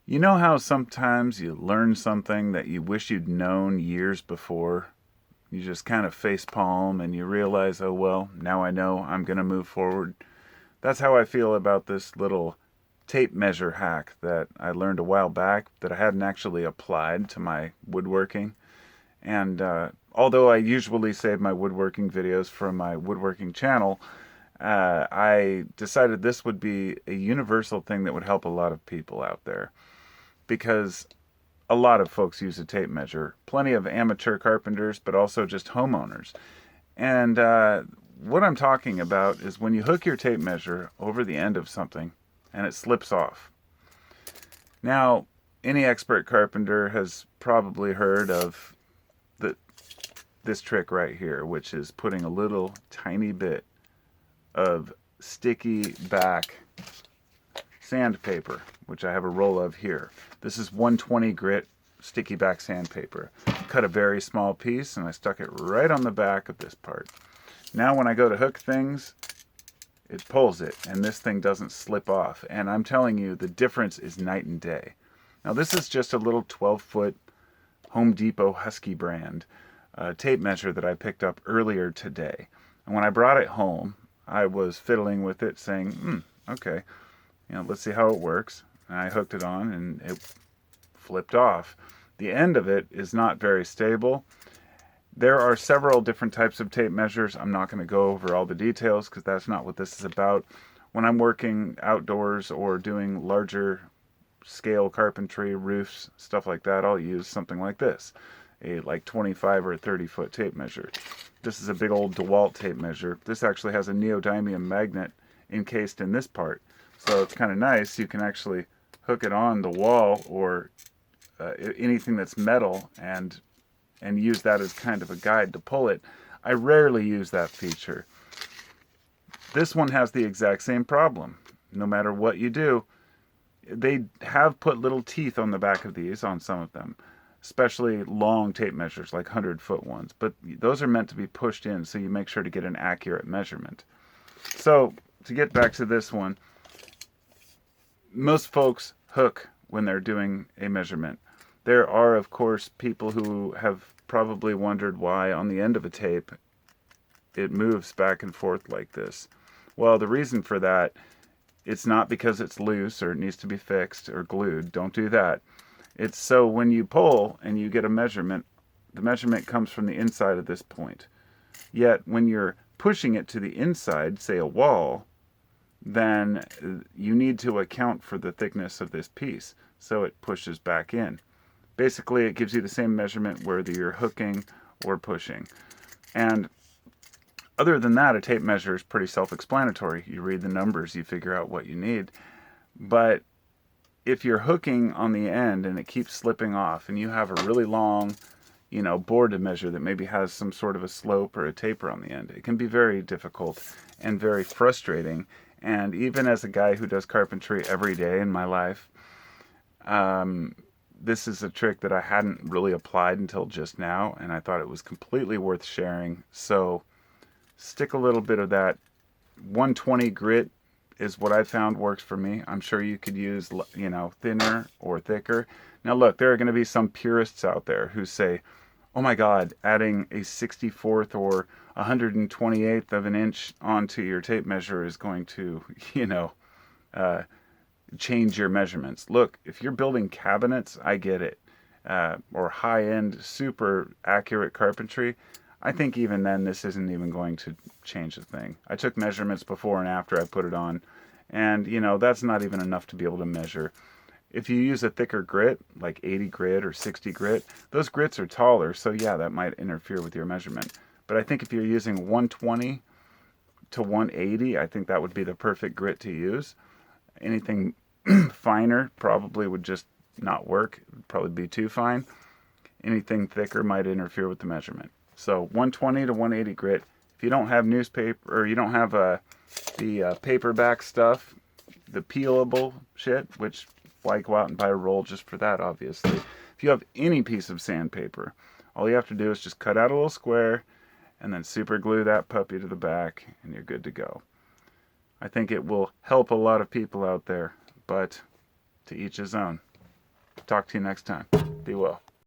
You know how sometimes you learn something that you wish you'd known years before? You just kind of face palm and you realize, oh well, now I know I'm going to move forward. That's how I feel about this little tape measure hack that I learned a while back that I hadn't actually applied to my woodworking. And although I usually save my woodworking videos from my woodworking channel, I decided this would be a universal thing that would help a lot of people out there because a lot of folks use a tape measure. Plenty of amateur carpenters, but also just homeowners. And what I'm talking about is when you hook your tape measure over the end of something and it slips off. Now, any expert carpenter has probably heard of the, this trick right here, which is putting a little tiny bit of sticky back sandpaper, which I have a roll of here. This is 120 grit sticky back sandpaper. Cut a very small piece and I stuck it right on the back of this part. Now when I go to hook things, it pulls it and this thing doesn't slip off. And I'm telling you, the difference is night and day. Now this is just a little 12-foot Home Depot Husky brand tape measure that I picked up earlier today. And when I brought it home, I was fiddling with it saying, okay, let's see how it works. And I hooked it on and it flipped off. The end of it is not very stable. There are several different types of tape measures. I'm not going to go over all the details because that's not what this is about. When I'm working outdoors or doing larger scale carpentry, roofs, stuff like that, I'll use something like this, a like 25 or 30-foot tape measure. This is a big old DeWalt tape measure. This actually has a neodymium magnet encased in this part. So it's kind of nice. You can actually hook it on the wall or anything that's metal and use that as kind of a guide to pull it. I rarely use that feature. This one has the exact same problem. No matter what you do, they have put little teeth on the back of these on some of them, especially long tape measures like 100-foot ones. But those are meant to be pushed in so you make sure to get an accurate measurement. So to get back to this one, most folks hook when they're doing a measurement. There are, of course, people who have probably wondered why on the end of a tape it moves back and forth like this. Well, the reason for that, it's not because it's loose or it needs to be fixed or glued. Don't do that. It's so when you pull and you get a measurement, the measurement comes from the inside of this point. Yet when you're pushing it to the inside, say a wall, then you need to account for the thickness of this piece. So it pushes back in. Basically, it gives you the same measurement whether you're hooking or pushing. And other than that, a tape measure is pretty self-explanatory. You read the numbers, you figure out what you need. But if you're hooking on the end and it keeps slipping off and you have a really long, board to measure that maybe has some sort of a slope or a taper on the end, it can be very difficult and very frustrating. And even as a guy who does carpentry every day in my life, this is a trick that I hadn't really applied until just now, and I thought it was completely worth sharing. So stick a little bit of that 120 grit is what I found works for me. I'm sure you could use, thinner or thicker. Now look, there are going to be some purists out there who say, oh my God, adding a 64th or 128th of an inch onto your tape measure is going to, change your measurements. Look, if you're building cabinets, I get it. Or high-end, super accurate carpentry, I think even then this isn't even going to change the thing. I took measurements before and after I put it on, and that's not even enough to be able to measure. If you use a thicker grit, like 80 grit or 60 grit, those grits are taller, so yeah, that might interfere with your measurement. But I think if you're using 120 to 180, I think that would be the perfect grit to use. Anything finer probably would just not work. It would probably be too fine. Anything thicker might interfere with the measurement. So 120 to 180 grit. If you don't have newspaper or you don't have the paperback stuff, the peelable shit, which why go out and buy a roll just for that, obviously. If you have any piece of sandpaper, all you have to do is just cut out a little square and then super glue that puppy to the back and you're good to go. I think it will help a lot of people out there, but to each his own. Talk to you next time. Be well.